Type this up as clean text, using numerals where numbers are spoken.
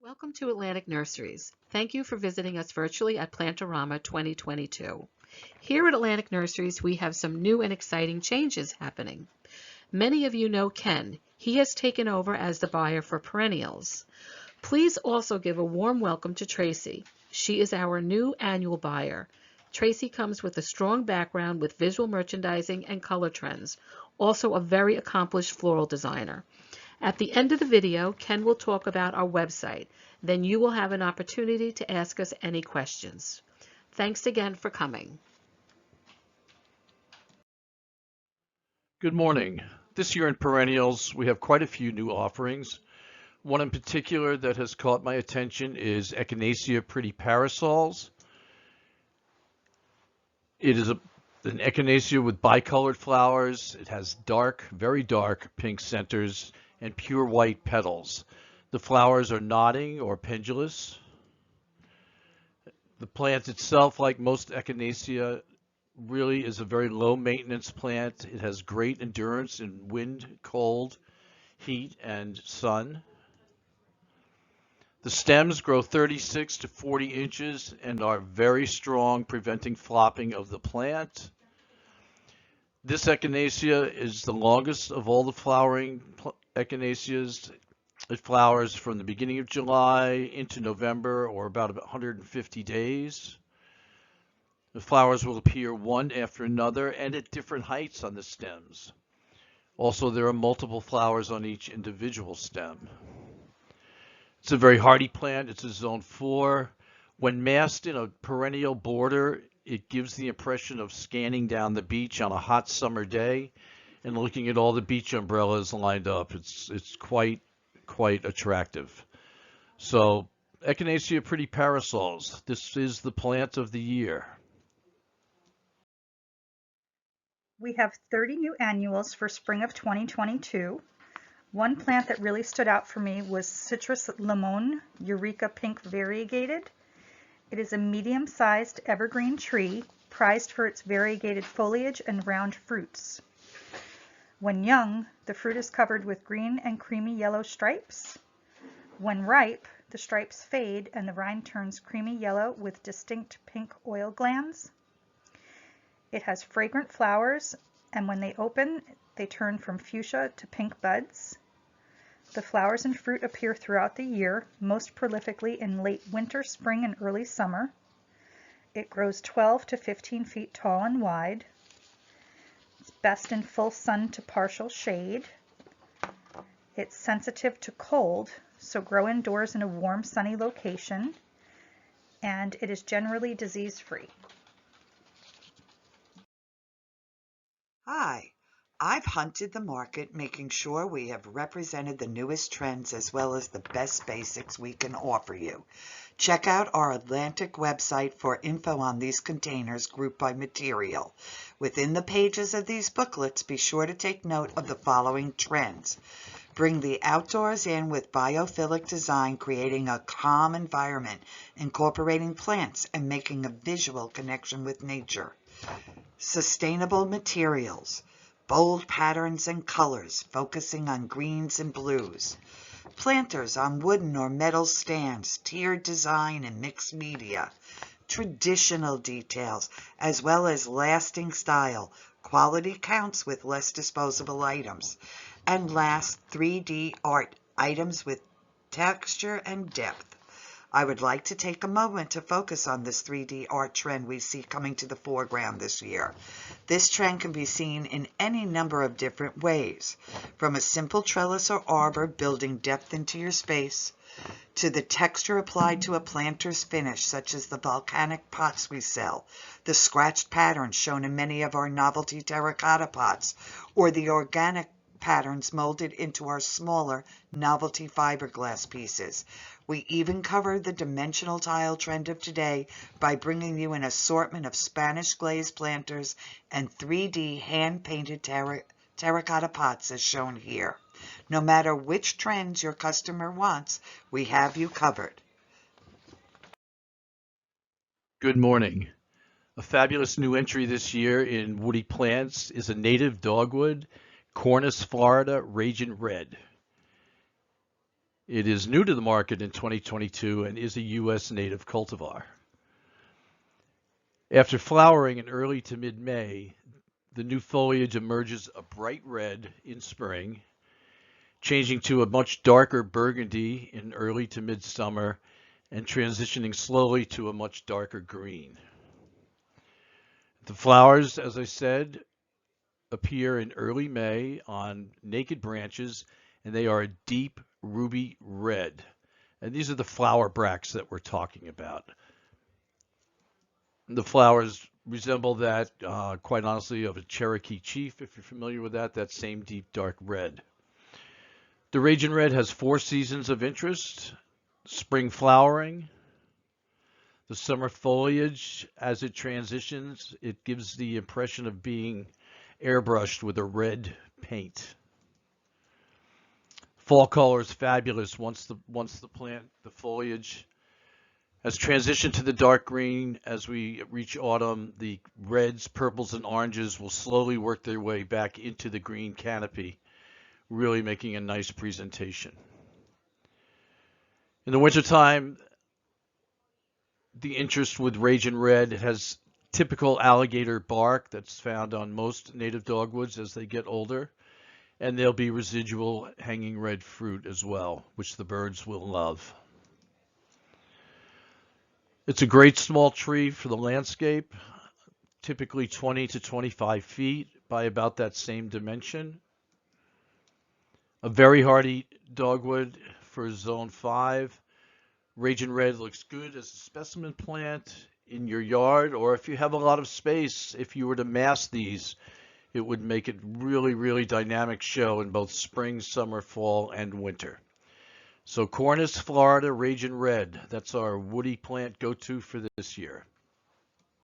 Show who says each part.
Speaker 1: Welcome to Atlantic Nurseries. Thank you for visiting us virtually at Plantorama 2022. Here at Atlantic Nurseries, we have some new and exciting changes happening. Many of you know Ken. He has taken over as the buyer for perennials. Please also give a warm welcome to Tracy. She is our new annual buyer. Tracy comes with a strong background with visual merchandising and color trends, also a very accomplished floral designer. At the end of the video, Ken will talk about our website. Then you will have an opportunity to ask us any questions. Thanks again for coming.
Speaker 2: Good morning. This year in perennials, we have quite a few new offerings. One in particular that has caught my attention is Echinacea Pretty Parasols. It is an echinacea with bicolored flowers. It has dark, very dark pink centers and pure white petals. The flowers are nodding or pendulous. The plant itself, like most echinacea, really is a very low maintenance plant. It has great endurance in wind, cold, heat, and sun. The stems grow 36 to 40 inches and are very strong, preventing flopping of the plant. This echinacea is the longest of all the flowering echinaceas. It flowers from the beginning of July into November, or about 150 days. The flowers will appear one after another and at different heights on the stems. Also, there are multiple flowers on each individual stem. It's a very hardy plant. It's a zone 4. When massed in a perennial border, it gives the impression of scanning down the beach on a hot summer day and looking at all the beach umbrellas lined up. It's quite attractive. So, Echinacea Pretty Parasols. This is the plant of the year.
Speaker 3: We have 30 new annuals for spring of 2022. One plant that really stood out for me was Citrus Limon Eureka Pink Variegated. It is a medium-sized evergreen tree prized for its variegated foliage and round fruits. When young, the fruit is covered with green and creamy yellow stripes. When ripe, the stripes fade and the rind turns creamy yellow with distinct pink oil glands. It has fragrant flowers, and when they open, they turn from fuchsia to pink buds. The flowers and fruit appear throughout the year, most prolifically in late winter, spring, and early summer. It grows 12 to 15 feet tall and wide. It's best in full sun to partial shade. It's sensitive to cold, so grow indoors in a warm, sunny location. And it is generally disease-free.
Speaker 4: Hi, I've hunted the market, making sure we have represented the newest trends as well as the best basics we can offer you. Check out our Atlantic website for info on these containers grouped by material. Within the pages of these booklets, be sure to take note of the following trends. Bring the outdoors in with biophilic design, creating a calm environment, incorporating plants and making a visual connection with nature. Sustainable materials, bold patterns and colors, focusing on greens and blues. Planters on wooden or metal stands, tiered design and mixed media. Traditional details, as well as lasting style. Quality counts with less disposable items. And last, 3D art, items with texture and depth. I would like to take a moment to focus on this 3D art trend we see coming to the foreground this year. This trend can be seen in any number of different ways, from a simple trellis or arbor building depth into your space, to the texture applied to a planter's finish, such as the volcanic pots we sell, the scratched patterns shown in many of our novelty terracotta pots, or the organic patterns molded into our smaller novelty fiberglass pieces. We even cover the dimensional tile trend of today by bringing you an assortment of Spanish glazed planters and 3D hand-painted terracotta pots as shown here. No matter which trends your customer wants, we have you covered.
Speaker 2: Good morning. A fabulous new entry this year in woody plants is a native dogwood, Cornus Florida Raging Red. It is new to the market in 2022 and is a U.S. native cultivar. After flowering in early to mid-May, the new foliage emerges a bright red in spring, changing to a much darker burgundy in early to midsummer, and transitioning slowly to a much darker green. The flowers, as I said, appear in early May on naked branches, and they are a deep ruby red. And these are the flower bracts that we're talking about. The flowers resemble that, quite honestly, of a Cherokee chief, if you're familiar with that same deep dark red. The Raging Red has 4 seasons of interest: spring flowering, the summer foliage. As it transitions, it gives the impression of being airbrushed with a red paint. Fall color is fabulous once the plant, the foliage has transitioned to the dark green. As we reach autumn, the reds, purples, and oranges will slowly work their way back into the green canopy, really making a nice presentation. In the wintertime, the interest with Raging Red has typical alligator bark that's found on most native dogwoods as they get older, and there'll be residual hanging red fruit as well, which the birds will love. It's a great small tree for the landscape, typically 20 to 25 feet by about that same dimension. A very hardy dogwood for Zone 5. Raging Red looks good as a specimen plant in your yard, or if you have a lot of space, if you were to mass these, it would make it really, really dynamic show in both spring, summer, fall, and winter. So Cornus, Florida, Raging Red, that's our woody plant go-to for this year.